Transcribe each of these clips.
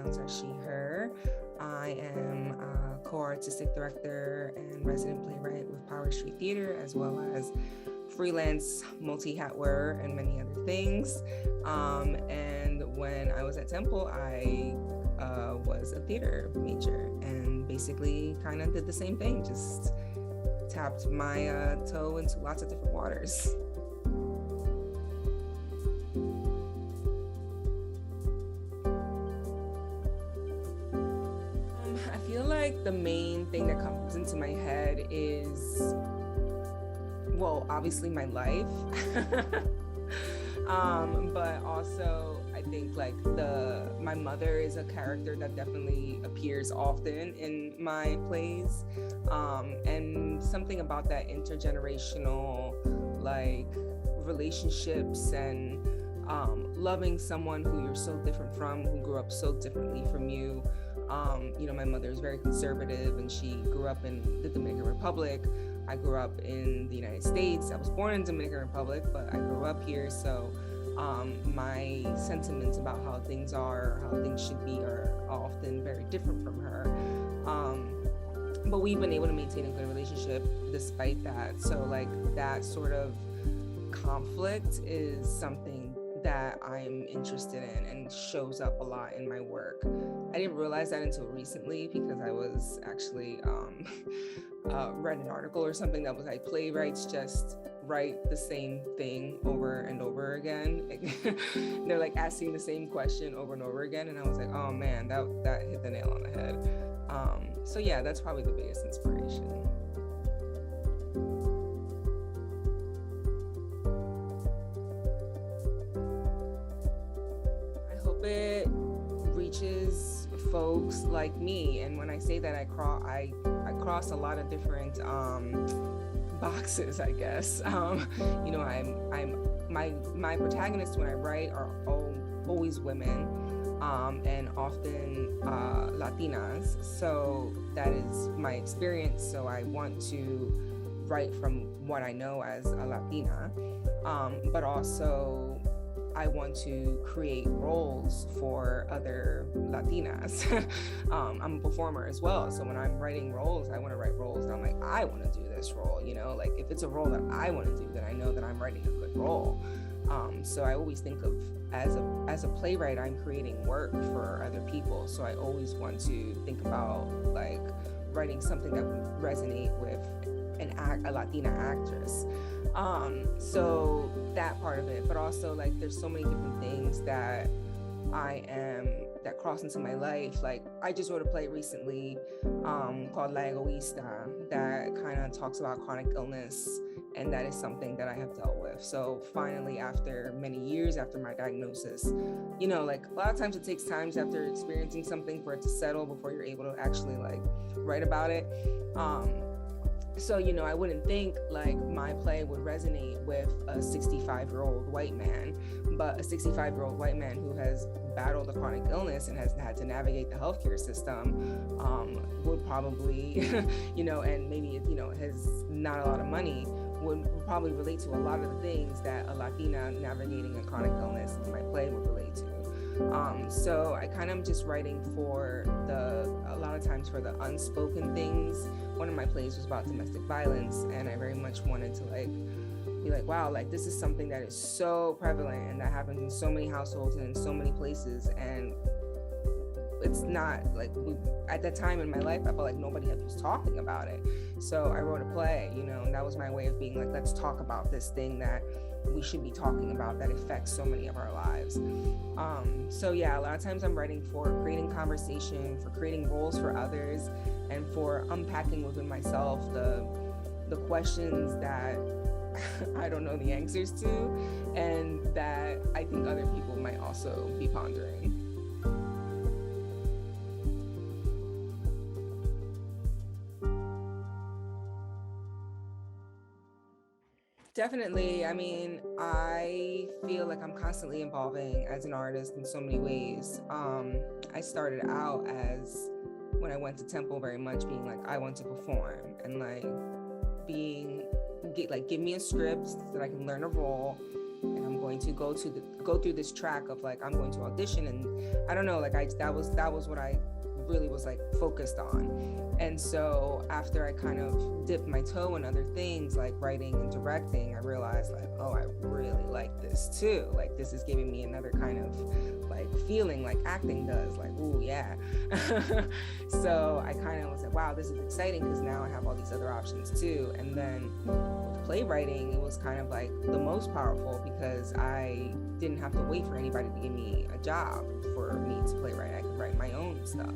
pronouns are she, her. I am a co-artistic director and resident playwright with Power Street Theater, as well as freelance multi-hat wearer and many other things. And when I was at Temple, I was a theater major and basically kind of did the same thing, just tapped my toe into lots of different waters. I feel like the main thing that comes into my head is, well, obviously my life, but also I think like my mother is a character that definitely appears often in my plays, and something about that intergenerational like relationships and loving someone who you're so different from, who grew up so differently from you. My mother is very conservative and she grew up in the Dominican Republic. I grew up in the United States. I was born in the Dominican Republic, but I grew up here. So my sentiments about how things are, how things should be are often very different from her. But we've been able to maintain a good relationship despite that. So like that sort of conflict is something that I'm interested in and shows up a lot in my work. I didn't realize that until recently because I was actually read an article or something that was like playwrights just write the same thing over and over again. They're like asking the same question over and over again, and I was like, oh man, that hit the nail on the head. So yeah, that's probably the biggest inspiration. I hope it reaches folks like me, and when I say that, I cross a lot of different boxes, I guess. My protagonists when I write are always women, and often Latinas. So that is my experience. So I want to write from what I know as a Latina, but also I want to create roles for other Latinas. I'm a performer as well. So when I'm writing roles, I want to write roles and I'm like, I want to do this role, like if it's a role that I want to do, then I know that I'm writing a good role. So I always think of as a playwright, I'm creating work for other people. So I always want to think about like writing something that would resonate with a Latina actress. So that part of it, but also like there's so many different things that that cross into my life. Like I just wrote a play recently called La Egoísta that kind of talks about chronic illness, and that is something that I have dealt with. So finally, after many years after my diagnosis, like a lot of times it takes times after experiencing something for it to settle before you're able to actually like write about it. So, I wouldn't think like my play would resonate with a 65-year-old white man, but a 65-year-old white man who has battled a chronic illness and has had to navigate the healthcare system would probably, and maybe, has not a lot of money, would probably relate to a lot of the things that a Latina navigating a chronic illness in my play would relate to. So I kind of just writing for a lot of times for the unspoken things. One of my plays was about domestic violence, and I very much wanted to like be like, wow, like this is something that is so prevalent and that happens in so many households and in so many places, and it's not like at that time in my life, I felt like nobody was talking about it. So I wrote a play, and that was my way of being like, let's talk about this thing that we should be talking about that affects so many of our lives. So yeah, a lot of times I'm writing for creating conversation, for creating roles for others, and for unpacking within myself the questions that I don't know the answers to, and that I think other people might also be pondering. Definitely. I mean, I feel like I'm constantly evolving as an artist in so many ways. I started out as, when I went to Temple, very much being like, I want to perform and like give me a script so that I can learn a role and I'm going to go through this track of like, I'm going to audition, and I don't know, like that was what I really was like focused on. And so after I kind of dipped my toe in other things like writing and directing, I realized like, oh, I really like this too. Like this is giving me another kind of like feeling like acting does, like, ooh, yeah. So I kind of was like, wow, this is exciting, because now I have all these other options too. And then with playwriting, it was kind of like the most powerful, because I didn't have to wait for anybody to give me a job for me to playwright. I could write my own stuff.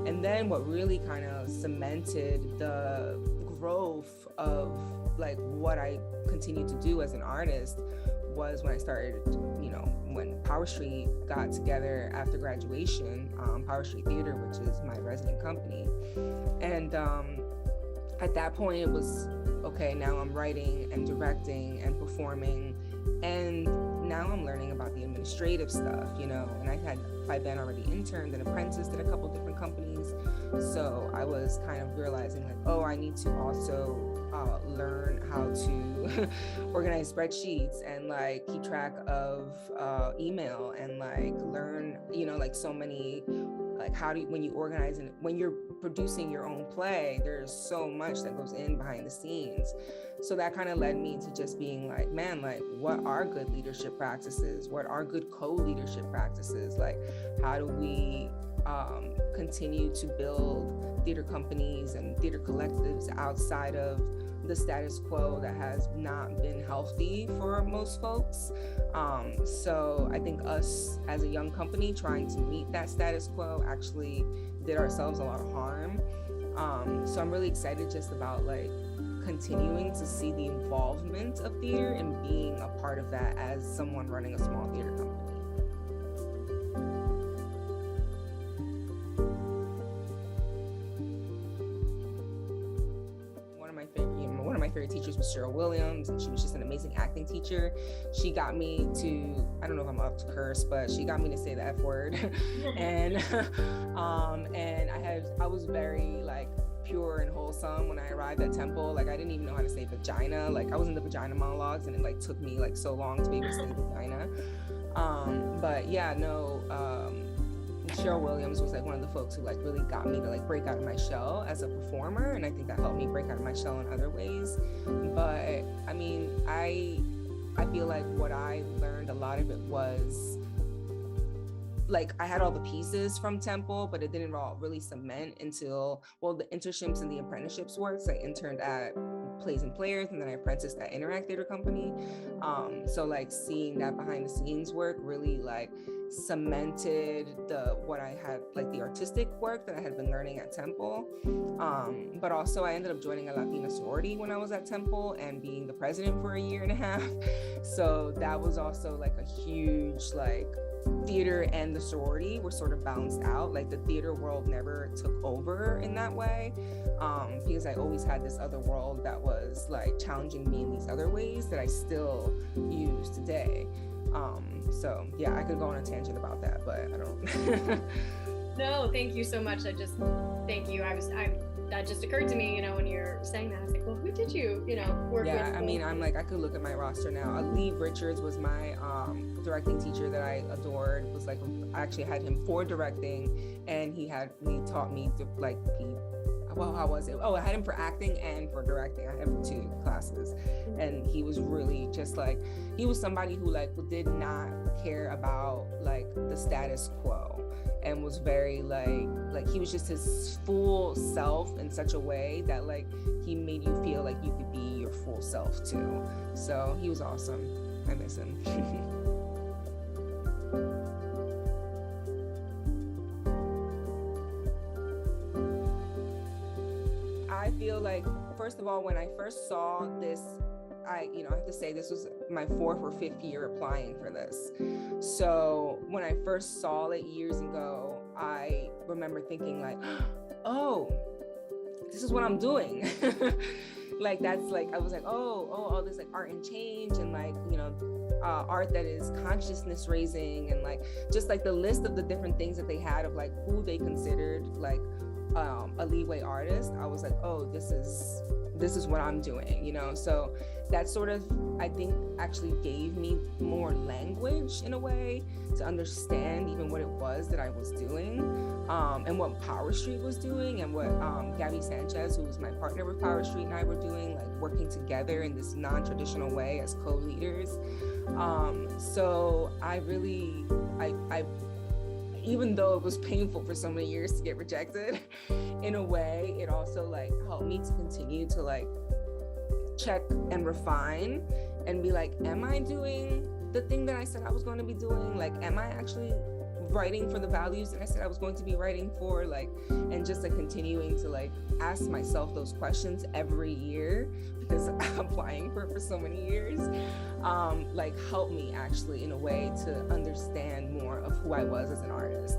And then what really kind of cemented the growth of like what I continued to do as an artist was when I started, you know, when Power Street got together after graduation, Power Street Theater, which is my resident company. And at that point it was, okay, now I'm writing and directing and performing, and now I'm learning about the administrative stuff, you know, and I had by then already interned and apprenticed at a couple different companies. So I was kind of realizing like, oh, I need to also learn how to organize spreadsheets and like keep track of email, and like learn, you know, like so many, like how do you, when you organize and when you're producing your own play, there's so much that goes in behind the scenes. So that kind of led me to just being like, man, like what are good leadership practices? What are good co-leadership practices? Like how do we continue to build theater companies and theater collectives outside of the status quo that has not been healthy for most folks. So I think us as a young company trying to meet that status quo actually did ourselves a lot of harm. So I'm really excited just about like continuing to see the involvement of theater and being a part of that as someone running a small theater company. One of my favorite teachers was Cheryl Williams, and she was just an amazing acting teacher. She got me to, I don't know if I'm up to curse, but she got me to say the F word. And I was very like pure and wholesome when I arrived at Temple. Like I didn't even know how to say vagina. Like I was in the vagina monologues, and it like took me like so long to be able to say vagina. But yeah, no, Cheryl Williams was like one of the folks who like really got me to like break out of my shell as a performer, and I think that helped me break out of my shell in other ways. But I mean, I feel like what I learned, a lot of it was like I had all the pieces from Temple, but it didn't all really cement until, well, the internships and the apprenticeships works. I interned at Plays and Players, and then I apprenticed at Interact Theater Company. So like seeing that behind the scenes work really like cemented what I had, like the artistic work that I had been learning at Temple. But also I ended up joining a Latina sorority when I was at Temple and being the president for a year and a half. So that was also like a huge, like theater and the sorority were sort of balanced out. Like the theater world never took over in that way, because I always had this other world that was like challenging me in these other ways that I still use today. So yeah, I could go on a tangent about that, but I don't. No, thank you so much. Thank you. That just occurred to me, you know, when you're saying that, I was like, well, who did you work with? Yeah, I mean, I'm like, I could look at my roster now. Lee Richards was my directing teacher that I adored. It was like, I actually had him for directing, and he taught me to like well, how was it? Oh, I had him for acting and for directing. I had him for 2 classes. And he was really just like, he was somebody who like did not care about like the status quo, and was very like he was just his full self in such a way that like he made you feel like you could be your full self too. So he was awesome. I miss him. I feel like, first of all, when I first saw this, I have to say this was my 4th or 5th year applying for this. So when I first saw it years ago, I remember thinking like, oh, this is what I'm doing. Like that's like, I was like, oh, there's like art and change, and like, art that is consciousness raising, and like just like the list of the different things that they had of like who they considered like a Leeway artist. I was like, oh, this is this is what I'm doing, you know? So that sort of, I think, actually gave me more language in a way to understand even what it was that I was doing, and what Power Street was doing, and what Gabby Sanchez, who was my partner with Power Street, and I were doing, like working together in this non-traditional way as co-leaders. So I really, I even though it was painful for so many years to get rejected, in a way, it also like helped me to continue to like check and refine and be like, am I doing the thing that I said I was going to be doing? Like, am I actually writing for the values that I said I was going to be writing for? Like, and just like continuing to like ask myself those questions every year, because applying for so many years, like helped me actually in a way to understand more of who I was as an artist.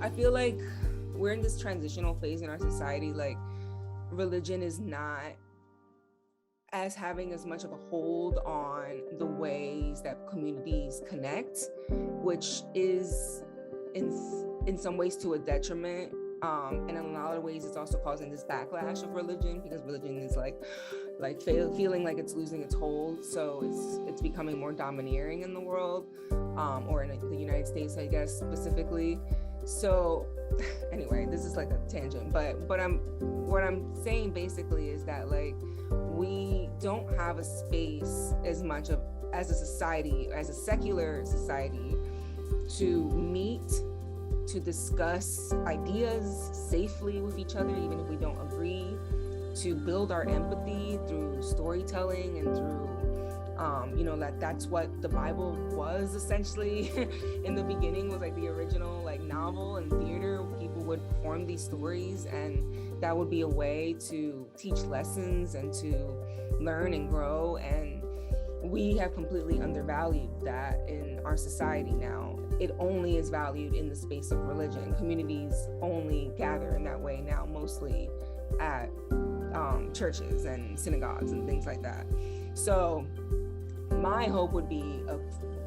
I feel like we're in this transitional phase in our society. Like, religion is not as having as much of a hold on the ways that communities connect, which is in some ways to a detriment. And in a lot of ways, it's also causing this backlash of religion, because religion is like feeling like it's losing its hold. So it's becoming more domineering in the world, or in the United States, I guess, specifically. So anyway, this is like a tangent, but what I'm saying basically is that like we don't have a space as much of as a society, as a secular society, to meet, to discuss ideas safely with each other, even if we don't agree, to build our empathy through storytelling and through you know, that's what the Bible was essentially in the beginning, was like the original like novel and theater. People would perform these stories, and that would be a way to teach lessons and to learn and grow. And we have completely undervalued that in our society now. It only is valued in the space of religion. Communities only gather in that way now, mostly at churches and synagogues and things like that. So my hope would be a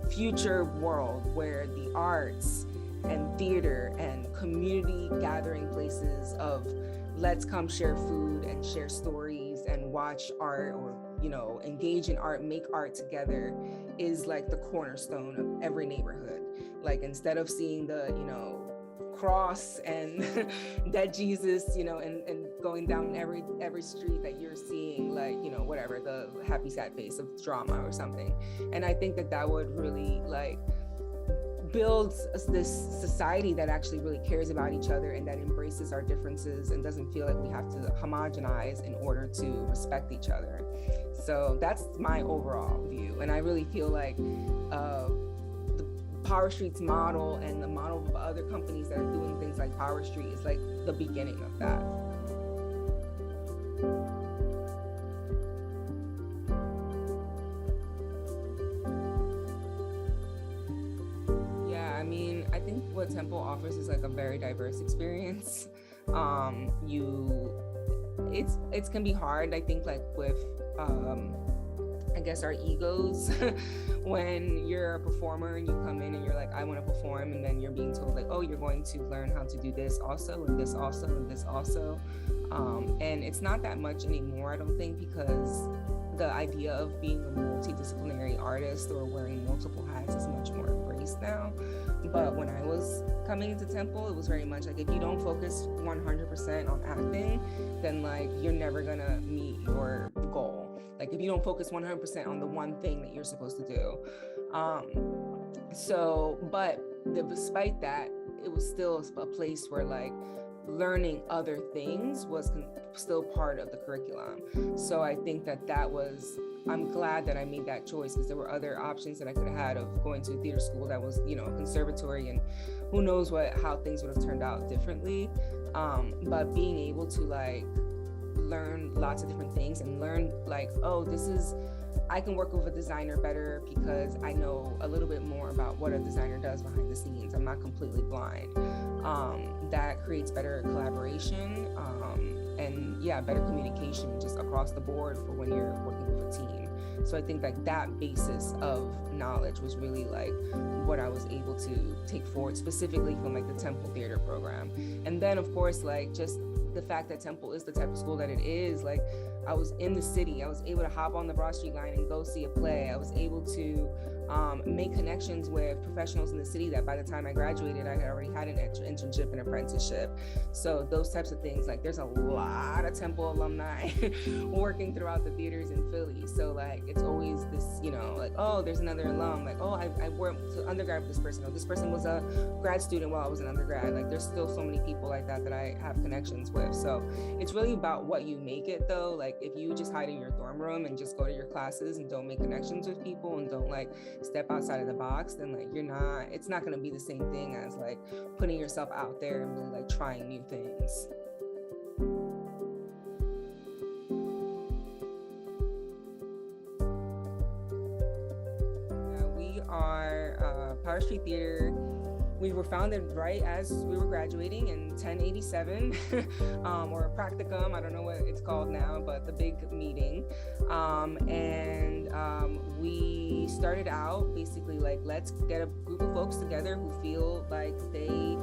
future world where the arts and theater and community gathering places of let's come share food and share stories and watch art, or, you know, engage in art, make art together, is like the cornerstone of every neighborhood. Like, instead of seeing the, you know, cross and dead Jesus, you know, and going down every street that you're seeing, like, you know, whatever, the happy sad face of drama or something. And I think that would really like build this society that actually really cares about each other and that embraces our differences and doesn't feel like we have to homogenize in order to respect each other. So that's my overall view. And I really feel like Power Street's model and the model of other companies that are doing things like Power Street is like the beginning of that. Yeah, I mean, I think what Temple offers is like a very diverse experience. It can be hard, I think, like with I guess our egos when you're a performer and you come in and you're like, I want to perform, and then you're being told like, oh, you're going to learn how to do this also, and this also, and this also. And it's not that much anymore, I don't think, because the idea of being a multidisciplinary artist or wearing multiple hats is much more embraced now. But when I was coming into Temple, it was very much like, if you don't focus 100% on acting, then like you're never gonna meet your goal. Like, if you don't focus 100% on the one thing that you're supposed to do. But despite that, it was still a place where like learning other things was still part of the curriculum. So I think I'm glad that I made that choice, because there were other options that I could have had of going to theater school that was, you know, conservatory, and who knows how things would have turned out differently. But being able to like learn lots of different things and learn like, oh, I can work with a designer better because I know a little bit more about what a designer does behind the scenes. I'm not completely blind. That creates better collaboration, and better communication just across the board for when you're working with a team. So I think like that basis of knowledge was really like what I was able to take forward, specifically from like the Temple Theater program. And then of course, like just the fact that Temple is the type of school that it is, like I was in the city, I was able to hop on the Broad Street line and go see a play. I was able to make connections with professionals in the city that by the time I graduated, I had already had an internship and apprenticeship. So those types of things, like there's a lot of Temple alumni working throughout the theaters in Philly. So like, it's always this, you know, like, oh, there's another alum, like, oh, I worked to undergrad with this person, or this person was a grad student while I was an undergrad. Like there's still so many people like that I have connections with. So it's really about what you make it though. Like if you just hide in your dorm room and just go to your classes and don't make connections with people and don't like step outside of the box, then like it's not going to be the same thing as like putting yourself out there and really like trying new things. We are Power Street Theater. We were founded right as we were graduating in 1087, or a practicum, I don't know what it's called now, but the big meeting. We started out basically like, let's get a group of folks together who feel like they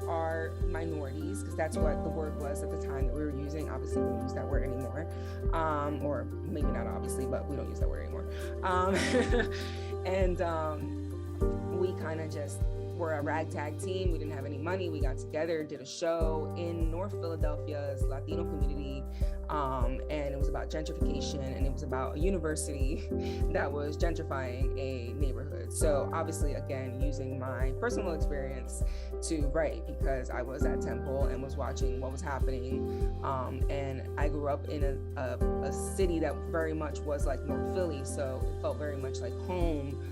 are minorities, because that's what the word was at the time that we were using. Obviously, we don't use that word anymore, or maybe not obviously, but we don't use that word anymore. We kind of just were a ragtag team. We didn't have any money. We got together, did a show in North Philadelphia's Latino community, and it was about gentrification, and it was about a university that was gentrifying a neighborhood. So obviously, again, using my personal experience to write, because I was at Temple and was watching what was happening, and I grew up in a city that very much was like North Philly, so it felt very much like home.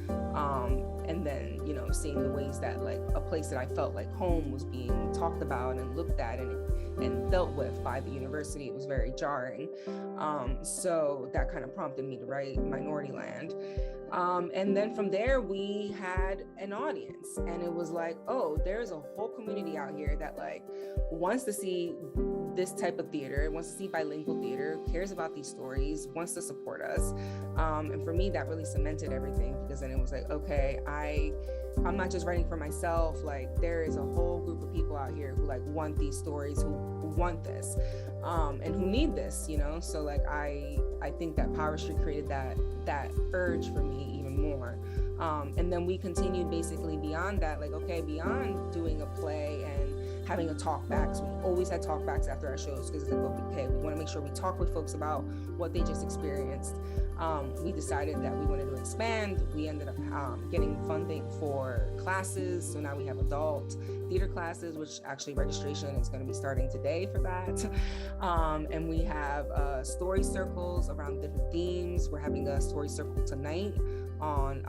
And then, you know, seeing the ways that like a place that I felt like home was being talked about and looked at and dealt with by the university, it was very jarring. So that kind of prompted me to write Minority Land. And then from there, we had an audience, and it was like, oh, there's a whole community out here that like wants to see this type of theater, wants to see bilingual theater, cares about these stories, wants to support us. And for me, that really cemented everything, because then it was like, okay, I'm not just writing for myself, like there is a whole group of people out here who like want these stories, who want this, and who need this, you know? So like, I think that Power Street created that urge for me even more. And then we continued basically beyond that, like, okay, beyond doing a play and having a talk backs. We always had talk backs after our shows, because it's like, okay, we want to make sure we talk with folks about what they just experienced. We decided that we wanted to expand. We ended up getting funding for classes. So now we have adult theater classes, which actually registration is going to be starting today for that. And we have story circles around different themes. We're having a story circle tonight on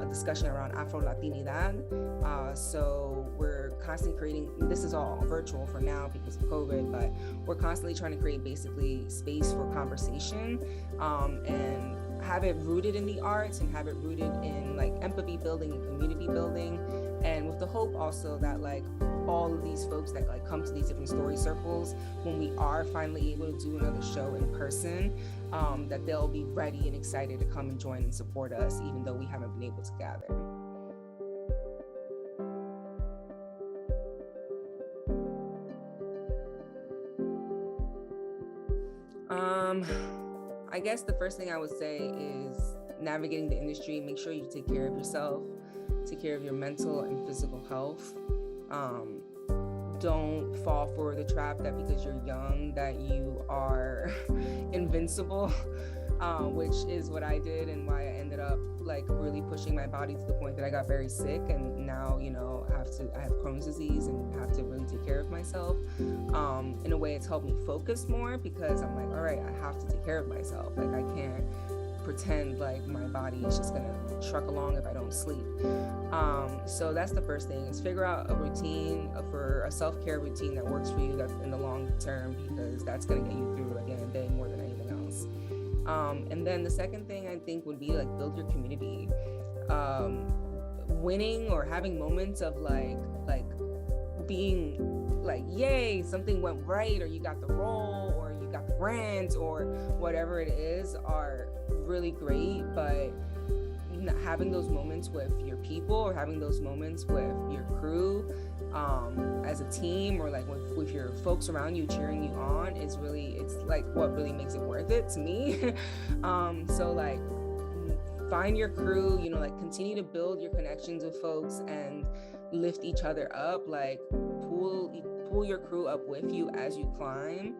a discussion around Afro-Latinidad. So we're constantly creating, this is all virtual for now because of COVID, but we're constantly trying to create basically space for conversation, and have it rooted in the arts and have it rooted in like empathy building and community building. And with the hope also that like all of these folks that like come to these different story circles, when we are finally able to do another show in person, that they'll be ready and excited to come and join and support us, even though we haven't been able to gather. I guess the first thing I would say is navigating the industry. Make sure you take care of yourself, take care of your mental and physical health. Don't fall for the trap that because you're young that you are invincible, which is what I did and why I ended up like really pushing my body to the point that I got very sick, and now, you know, I have Crohn's disease and have to really take care of myself. In a way, it's helped me focus more, because I'm like, all right, I have to take care of myself. Like I can't pretend like my body is just gonna truck along if I don't sleep. So that's the first thing, is figure out a routine for a self-care routine that works for you, that's in the long term, because that's gonna get you through again a day more than anything else. And then the second thing I think would be like build your community. Winning or having moments of like being like, yay, something went right, or you got the role, or you got the grant, or whatever it is, are really great, but having those moments with your people or having those moments with your crew as a team, or like with your folks around you cheering you on, is really, it's like what really makes it worth it to me. So like, find your crew, you know, like continue to build your connections with folks and lift each other up, like pull your crew up with you as you climb,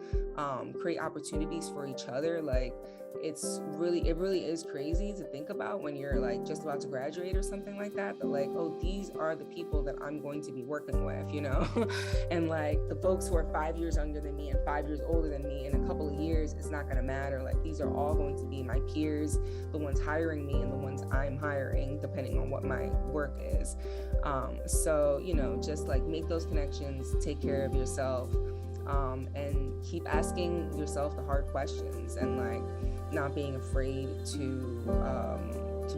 create opportunities for each other. Like it really is crazy to think about when you're like just about to graduate or something like that, like, oh, these are the people that I'm going to be working with, you know. And like the folks who are 5 years younger than me and 5 years older than me, in a couple of years, it's not going to matter. Like these are all going to be my peers, the ones hiring me and the ones I'm hiring, depending on what my work is. So, you know, just like make those connections, take care of yourself, and keep asking yourself the hard questions, and like not being afraid to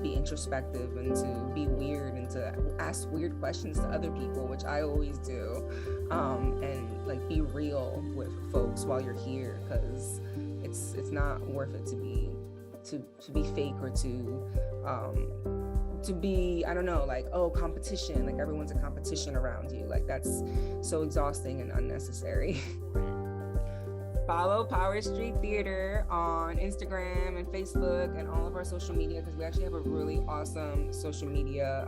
be introspective and to be weird and to ask weird questions to other people, which I always do, and like be real with folks while you're here, because it's not worth it to be fake, or to be, I don't know, like, oh, competition, like everyone's a competition around you. Like that's so exhausting and unnecessary. Follow Power Street Theater on Instagram and Facebook and all of our social media, because we actually have a really awesome social media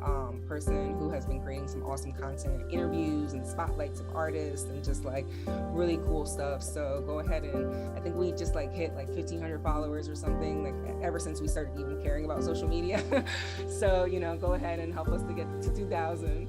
person who has been creating some awesome content, interviews and spotlights of artists and just like really cool stuff. So go ahead, and I think we just like hit like 1,500 followers or something, like ever since we started even caring about social media. So, you know, go ahead and help us to get to 2,000.